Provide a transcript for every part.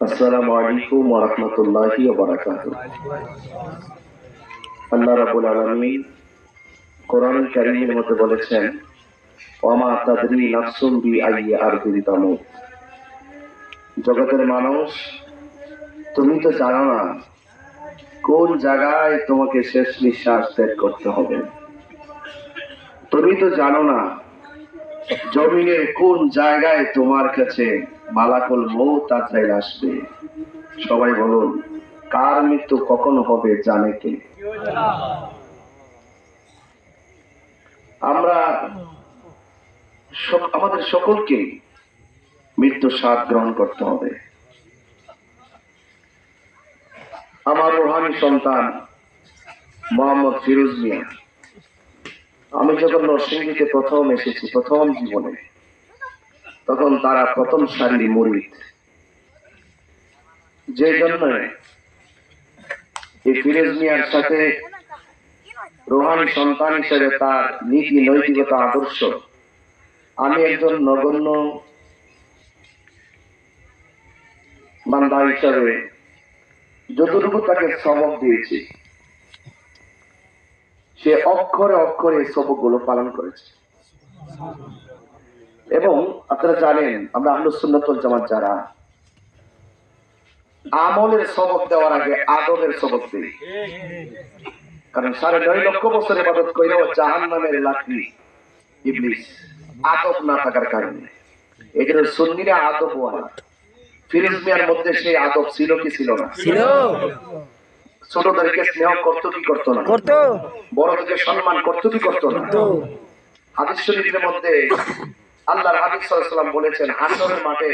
আসসালামু আলাইকুম ওয়া রাহমাতুল্লাহি ওয়া বারাকাতুহু। আল্লাহ রাব্বুল আলামিন কোরআনুল কারীমের মধ্যে বলেছেন, ওয়া মা তাদরি নাফসুন বিআইয়ি আরদিন তামুত। জগতের মানুষ, তুমি তো জানো না কোন জায়গায় তোমাকে শেষ নিঃশ্বাস ত্যাগ করতে হবে। তুমি তো জানো না জমিনের কোন জায়গায় তোমার কাছে মালাকুল মউত আজরাইল আসবে। সবাই বলুন, কার মৃত্যু কখন হবে জানে কে? আমরা আমাদের সকলকে মৃত্যু স্বাদ গ্রহণ করতে হবে। আমার রুহানি সন্তান মোহাম্মদ ফিরোজ মিয়া, আমি যখন নরসিংদীতে প্রথম এসেছি, প্রথম জীবনে, তখন তারা প্রথম সারির মুরিদ। যে জন্য এই ফিরোজ মিয়ার সাথে রুহানি সন্তান হিসেবে তার নীতি নৈতিকতা আদর্শ, আমি একজন নগণ্য বান্দা হিসাবে যতটুকু তাকে সবক দিয়েছি, সে অক্ষরে অক্ষরে সবক গুলো পালন করেছে। এবং আপনারা জানেন, আমরা আহলুস সুন্নাত ওয়াল জামাত যারা, আমলের সবক দেওয়ার আগে আদবের সবক দিই। কারণ 9.5 লক্ষ বছর ইবাদত কইরাও জাহান্নামের লাকড়ি ইবলিস আদব না থাকার কারণে। এই জন্য সুন্নিরা আদবওয়ালা। ফিরোজ মিয়ার মধ্যে সেই আদব ছিল কি ছিল না? ছিল। ছোটদেরকে স্নেহ করতো কি করতো না? করতো। বড়দেরকে সম্মান করতো কি করতো না? করতো। হাদিস শরীফের মধ্যে আল্লাহর হাবিব সাল্লাল্লাহু আলাইহি ওয়াসাল্লাম বলেছেন, হাশরের মাঠে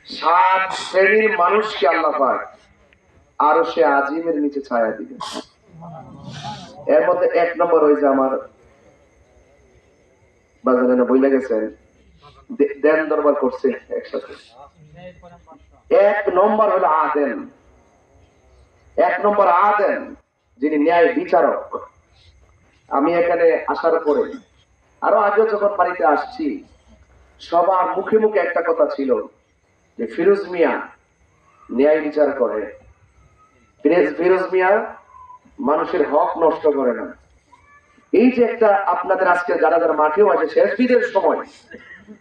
7 শ্রেণীর মানুষকে আল্লাহ পাক আরশে আজিমের নিচে ছায়া দিবেন। এর মধ্যে 1 নম্বর হইছে আমার বাজারে বইলা গেছেন, দেন দরবার করছে একসাথে। 1 নম্বর হলো আদেল। 1 নম্বর আদেল, যিনি ন্যায় বিচারক। আমি এখানে আসার পরে, আরো আগে যখন বাড়িতে আসছি, সবার মুখে মুখে একটা কথা ছিল যে ফিরোজ মিয়া ন্যায় বিচার করে, ফিরোজ মিয়া মানুষের হক নষ্ট করে না। এই যে একটা আপনাদের আজকে যারা যারা মাঠেও আছে, শেষ বিদের সময়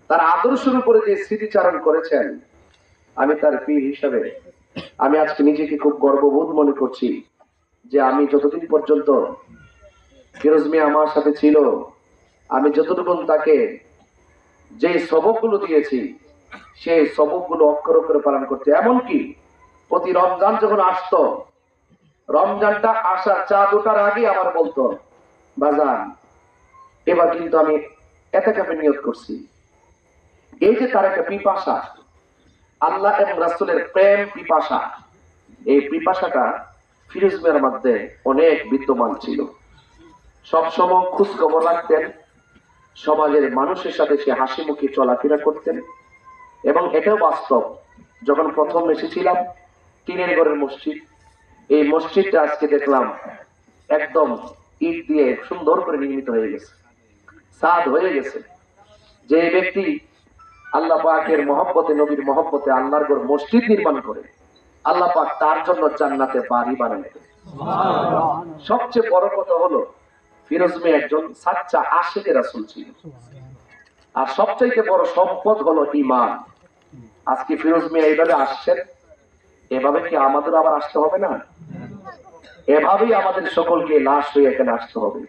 তার আদর্শের উপরে যে স্মৃতিচারণ করেছেন, আমি তার পীর হিসাবে আমি আজকে নিজেকে খুব গর্ববোধ মনে করছি যে আমি যতদিন পর্যন্ত ফিরোজ মিয়া আমার সাথে ছিল, আমি যতটুকু তাকে যে সবকগুলো দিয়েছি, সেই সবকগুলো অক্ষর অক্ষরে পালন করতে। এমনকি প্রতি রমজান যখন আসতো, রমজানটা আসার চাঁদ ওঠার আগে আমার বলতো, বাজান এবার কিন্তু আমি এতেকাফে নিয়ত করছি। এই যে তার একটা পিপাসা, আল্লাহ এবং রাসূলের প্রেম পিপাসা, এই পিপাসাটা ফিরোজ মিয়ার মধ্যে অনেক বিদ্যমান ছিল। সবসময় খোঁজ খবর রাখতেন, সমাজের মানুষের সাথে সে হাসি মুখে চলাফেরা করতেন। এবং এটাও বাস্তব, যখন প্রথম এসেছিলাম টিনের ঘরের মসজিদ, এই মসজিদটা আজকে দেখলাম একদম ইট দিয়ে সুন্দর করে নির্মিত হয়ে গেছে, সাদ হয়ে গেছে। যে ব্যক্তি আল্লাহ পাকের মহব্বতে, নবীর মহব্বতে আল্লাহর ঘর মসজিদ নির্মাণ করে, আল্লাহ পাক তার জন্য জান্নাতে বাড়ি বানায় দেন। সবচেয়ে বড় কথা হলো, ফিরোজ মিয়া একজন সাচ্চা আশিকে রাসূল ছিল। আর সবচাইতে বড় সম্পদ হলো ঈমান। আজকে ফিরোজ মিয়া এইভাবে আসছেন, এভাবে কি আমাদের আবার আসতে হবে না? এভাবেই আমাদের সকলকে লাশ হয়ে এখানে আসতে হবে।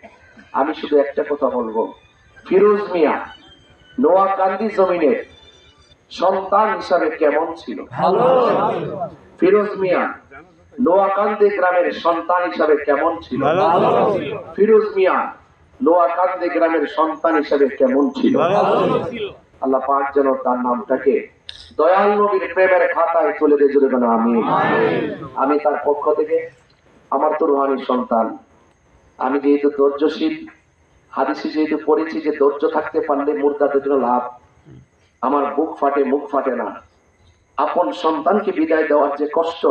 আমি শুধু একটা কথা বলবো, ফিরোজ মিয়া নোয়াকান্দি জমিনের সন্তান হিসাবে কেমন ছিল? ফিরোজ মিয়া নোয়াকান্দি গ্রামের সন্তান হিসাবে কেমন ছিল? ফিরোজ মিয়া নোয়াকান্দি গ্রামের সন্তান হিসাবে কেমন ছিল? আল্লাহ পাক যেন তার নামটাকে দয়াল নবীর প্রেমের খাতায় তুলে দিয়ে জুড়ে দেন, আমিন। আমি তার পক্ষ থেকে, আমার তো রুহানি সন্তান, আমি যেহেতু ধৈর্যশীল, হাদিসে যেহেতু পড়েছি যে ধৈর্য থাকতে পারলে মুর্দাদের জন্য লাভ, আমার বুক ফাটে, মুখ ফাটে না। আপন সন্তানকে বিদায় দেওয়ার যে কষ্ট,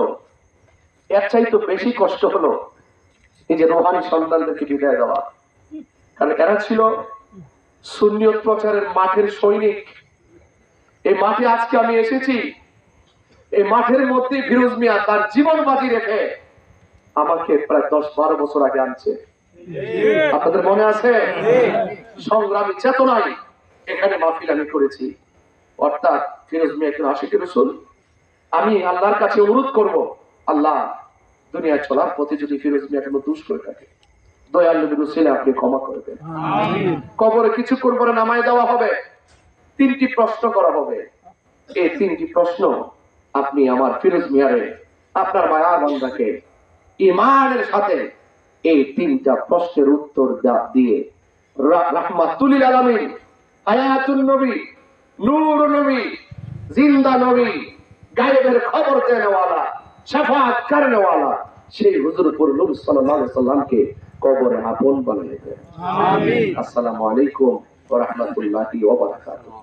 এর চাইতে বেশি কষ্ট হলো এই যে রুহানি সন্তানদেরকে বিদায় দেওয়া। কারণ এরা ছিল সুন্নিয়ত প্রচারের মাঠের সৈনিক, এই মাঠে আজকে আমি এসেছি, এই মাঠের মধ্যে ফিরোজ মিয়া তার জীবন বাজি রেখে আমাকে প্রায় 10-12 বছর আগে আনছে। আপনাদের মনে আছে? সংগ্রামী চেতনায় এখানে মাহফিল আমি করেছি। অর্থাৎ ফিরোজ মিয়া একজন আশিকের রাসূল। আমি আল্লাহর কাছে অনুরোধ করব, আল্লাহ দুনিয়া চলার পথে যদি ফিরোজ মিয়া কোনো দোষ করে থাকে, দয়াল নবীর উসিলায় আপনি ক্ষমা করে দেন। কবরে কিছু করে নামায় দেওয়া হবে, 3টি প্রশ্ন করা হবে। এই 3টি প্রশ্ন আপনি আমার ফিরোজ মিয়ারে, আপনার মায়ার বান্দাকে ঈমানের সাথে এই 3টা প্রশ্নের উত্তর দিয়ে রাহমাতুল লিল আলামিন, হায়াতুন নবী, নূর নবী, জিন্দা নবী, গায়েবের খবর দেনেওয়ালা, শাফাআত করনেওয়ালা সেই হুজুরপুর নূর সাল্লাল্লাহু আলাইহি সাল্লামকে কবরে আপন বানিয়ে দেন। আমিন। আসসালামু আলাইকুম ওয়া রাহমাতুল্লাহি ওয়া বারাকাতুহু।